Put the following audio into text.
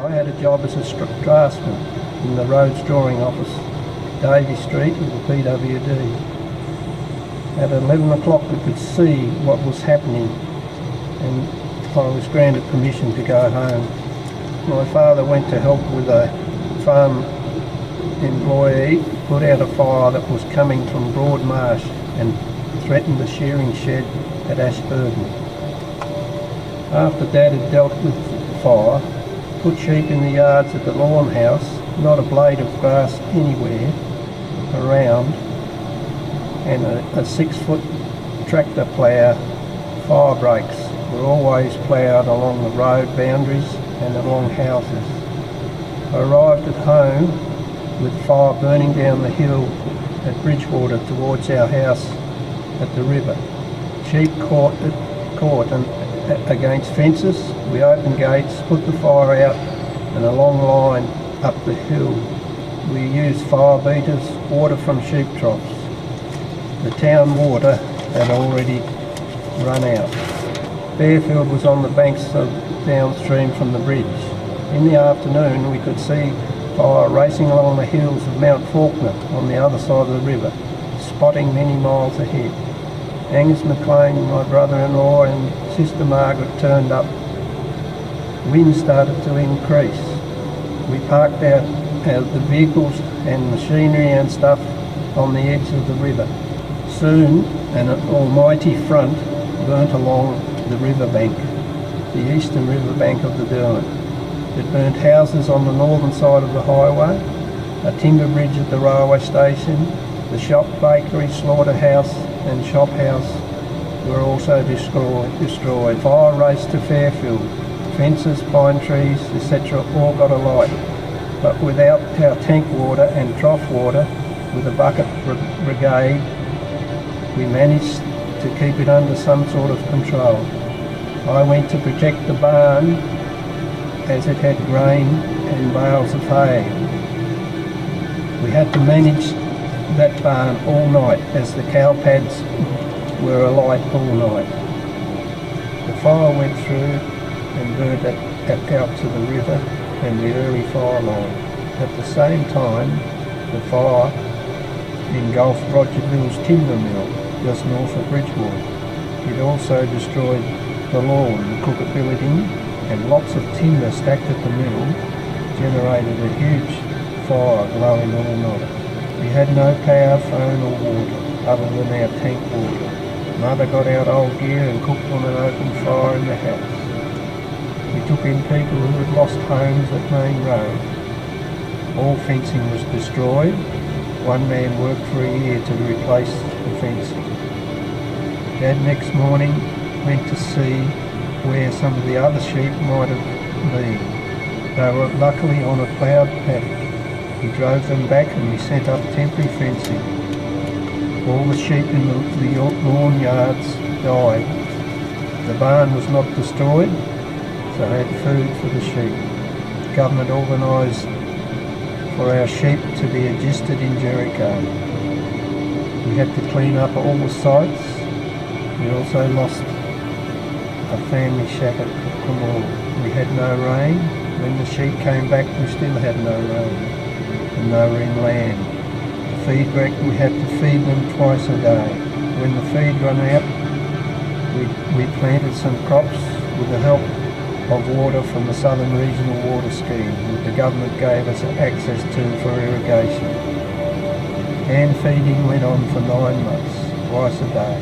I had a job as a draftsman in the roads drawing office, Davey Street with the PWD. At 11 o'clock we could see what was happening, and I was granted permission to go home. My father went to help with a farm employee, put out a fire that was coming from Broad Marsh and threatened the shearing shed at Ashburton. After Dad had dealt with the fire, put sheep in the yards at the lawn house, not a blade of grass anywhere around, and a 6-foot tractor plough fire breaks were always ploughed along the road boundaries and along houses. I arrived at home with fire burning down the hill at Bridgewater towards our house at the river. Sheep caught and against fences. We opened gates, put the fire out, and a long line up the hill. We used fire beaters, water from sheep troughs. The town water had already run out. Fairfield was on the banks of downstream from the bridge. In the afternoon we could see fire racing along the hills of Mount Faulkner on the other side of the river, spotting many miles ahead. Angus McLean, my brother-in-law, and sister Margaret turned up. Wind started to increase. We parked out the vehicles and machinery and stuff on the edge of the river. Soon an almighty front burnt along the riverbank, the eastern riverbank of the Derwent. It burnt houses on the northern side of the highway, a timber bridge at the railway station, the shop, bakery, slaughterhouse and shop house were also destroyed. Fire raced to Fairfield. Fences, pine trees, etc. all got alight, but without our tank water and trough water, with a bucket brigade, we managed to keep it under some sort of control. I went to protect the barn as it had grain and bales of hay. We had to manage that barn all night as the cow pads were alight all night. The fire went through and burned out to the river and the early fire line. At the same time, the fire engulfed Roger Bill's timber mill just north of Bridgewater. It also destroyed the lawn, the Crooked building, and lots of timber stacked at the mill generated a huge fire glowing all night. We had no power, phone or water other than our tank water. Mother got out old gear and cooked on an open fire in the house. We took in people who had lost homes at Main Road. All fencing was destroyed. One man worked for a year to replace the fencing. Dad next morning went to see where some of the other sheep might have been. They were luckily on a ploughed paddock. We drove them back and we set up temporary fencing. All the sheep in the lawn yards died. The barn was not destroyed, so I had food for the sheep. The government organised for our sheep to be adjusted in Jericho. We had to clean up all the sites. We also lost a family shack at Commemorate. We had no rain. When the sheep came back we still had no rain, and they were inland. The feed wreck, we had to feed them twice a day. When the feed ran out, we planted some crops with the help of water from the Southern Regional Water Scheme that the government gave us access to for irrigation. Hand feeding went on for 9 months, twice a day.